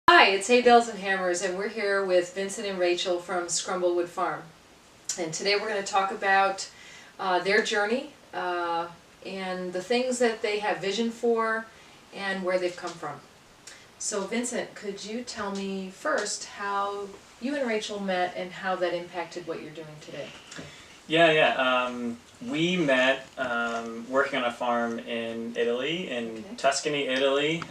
Hi, it's Haybales&Hammers, and we're here with Vincent and Rachel from Scrumble Wood Farm. And today we're going to talk about their journey and the things that they have vision for and where they've come from. So Vincent, could you tell me first how you and Rachel met and how that impacted what you're doing today? We met working on a farm in Italy, in Tuscany, Italy,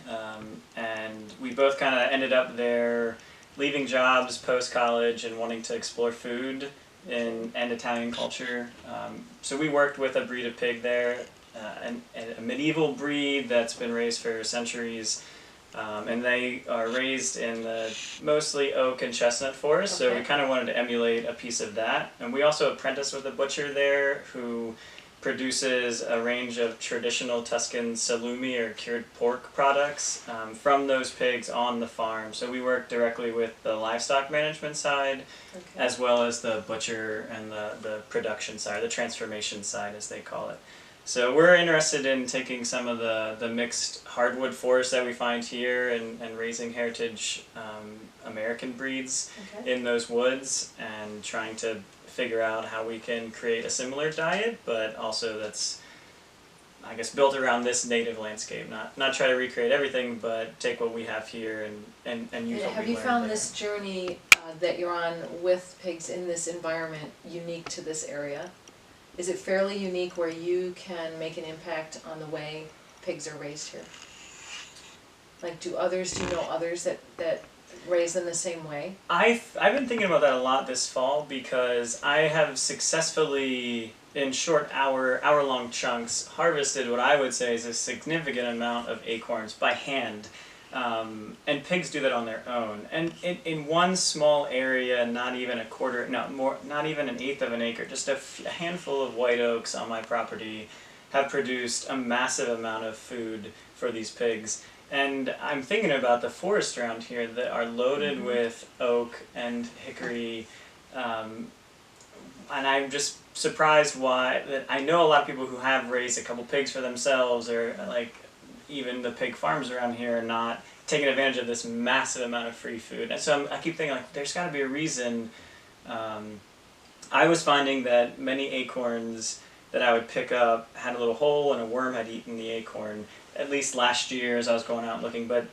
and we both kind of ended up there leaving jobs post-college and wanting to explore food and Italian culture. So we worked with a breed of pig there, a medieval breed that's been raised for centuries. And they are raised in the mostly oak and chestnut forest, so we kind of wanted to emulate a piece of that. And we also apprenticed with a butcher there who produces a range of traditional Tuscan salumi or cured pork products from those pigs on the farm. So we work directly with the livestock management side as well as the butcher and the production side, the transformation side as they call it. So we're interested in taking some of the mixed hardwood forests that we find here and raising heritage American breeds in those woods and trying to figure out how we can create a similar diet, but also that's, I guess, built around this native landscape. Not try to recreate everything, but take what we have here and use what we learned. Have you found this journey that you're on with pigs in this environment unique to this area? Is it fairly unique where you can make an impact on the way pigs are raised here? Like, do you know others that raise them the same way? I've been thinking about that a lot this fall because I have successfully, in short hour-long chunks, harvested what I would say is a significant amount of acorns by hand. And pigs do that on their own. And in one small area, not even not even an eighth of an acre, just a handful of white oaks on my property have produced a massive amount of food for these pigs. And I'm thinking about the forests around here that are loaded with oak and hickory, and I'm just surprised that I know a lot of people who have raised a couple pigs for themselves, or like even the pig farms around here are not taking advantage of this massive amount of free food. And so I keep thinking, like, there's got to be a reason. I was finding that many acorns that I would pick up had a little hole and a worm had eaten the acorn, at least last year as I was going out looking, but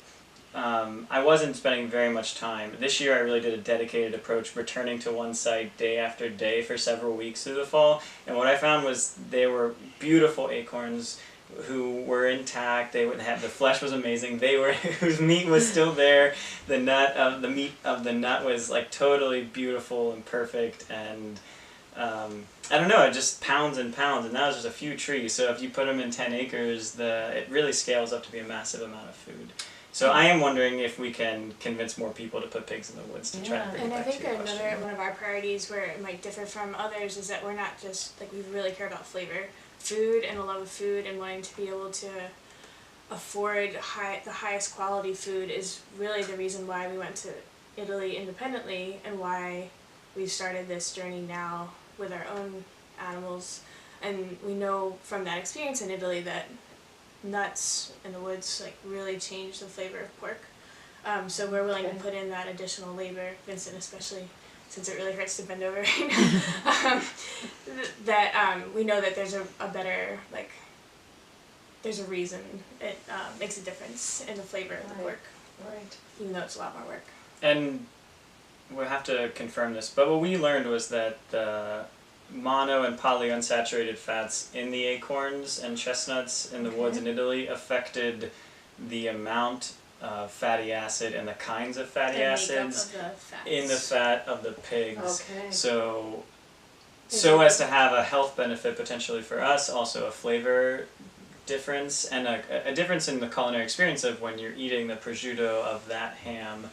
I wasn't spending very much time. This year I really did a dedicated approach, returning to one site day after day for several weeks through the fall, and what I found was they were beautiful acorns who were intact. They would have, the flesh was amazing. Whose meat was still there. The meat of the nut was like totally beautiful and perfect, and I don't know, it just pounds and pounds, and that was just a few trees. So if you put them in 10 acres, it really scales up to be a massive amount of food. So I am wondering if we can convince more people to put pigs in the woods to try to bring it back to your question. And I think one of our priorities where it might differ from others is that we're not just, like, we really care about flavor. Food and a love of food and wanting to be able to afford the highest quality food is really the reason why we went to Italy independently and why we've started this journey now with our own animals. And we know from that experience in Italy that nuts in the woods like really change the flavor of pork. So we're willing to put in that additional labor, Vincent especially, since it really hurts to bend over right now, that we know that there's a better, like, there's a reason it makes a difference in the flavor of the pork, even though it's a lot more work. And we'll have to confirm this, but what we learned was that the mono and polyunsaturated fats in the acorns and chestnuts in the woods in Italy affected the amount of fatty acid and the kinds of fatty acids in the fat of the pigs. So as to have a health benefit potentially for us, also a flavor difference, and a difference in the culinary experience of when you're eating the prosciutto of that ham.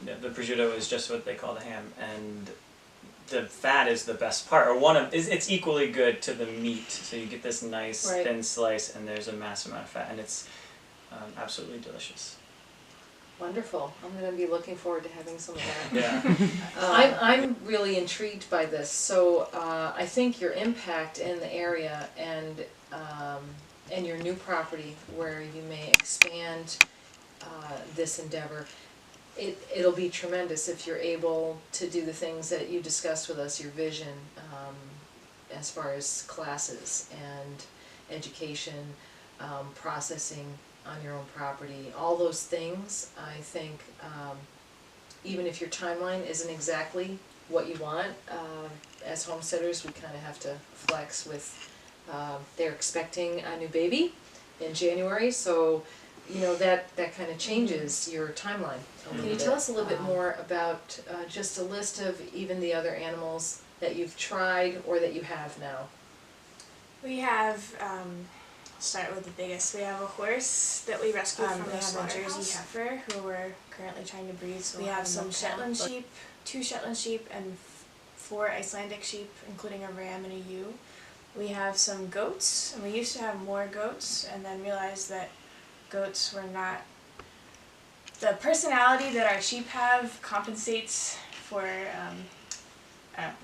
The prosciutto is just what they call the ham, and the fat is the best part, or it's equally good to the meat. So you get this nice thin slice, and there's a massive amount of fat, and it's absolutely delicious. Wonderful. I'm going to be looking forward to having some of that. Yeah. I'm really intrigued by this. So I think your impact in the area and your new property where you may expand this endeavor it'll be tremendous if you're able to do the things that you discussed with us, your vision, as far as classes and education, processing on your own property, all those things. I think even if your timeline isn't exactly what you want, as homesteaders we kind of have to flex with, they're expecting a new baby in January, so you know that kind of changes your timeline. Can you tell us a little bit more about just a list of even the other animals that you've tried or that you have now? We have, start with the biggest. We have a horse that we rescued from the slaughterhouse. Jersey heifer who we're currently trying to breed. So we have some Shetland sheep, 2 Shetland sheep, and 4 Icelandic sheep, including a ram and a ewe. We have some goats, and we used to have more goats, and then realized that goats were not. The personality that our sheep have compensates for.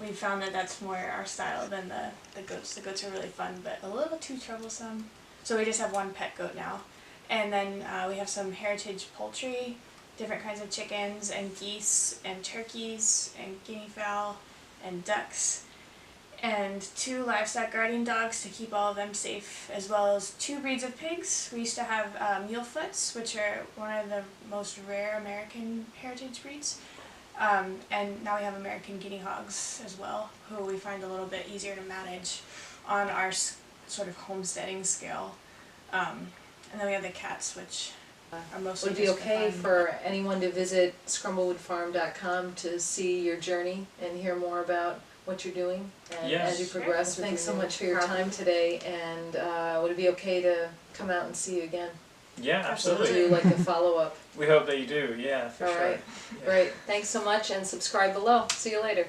We found that that's more our style than the goats. The goats are really fun, but a little too troublesome. So we just have 1 pet goat now. And then we have some heritage poultry, different kinds of chickens and geese and turkeys and guinea fowl and ducks. And 2 livestock guardian dogs to keep all of them safe, as well as 2 breeds of pigs. We used to have Mulefoots, which are one of the most rare American heritage breeds. And now we have American guinea hogs as well, who we find a little bit easier to manage on our sort of homesteading scale. And then we have the cats, which are mostly. Would it be okay for anyone to visit scrumblewood2.com to see your journey and hear more about what you're doing and as you progress? Sure. Thanks so much for your time today, and would it be okay to come out and see you again? Yeah, absolutely. We'll do like a follow-up. We hope that you do, yeah, for sure. All right, great. Thanks so much, and subscribe below. See you later.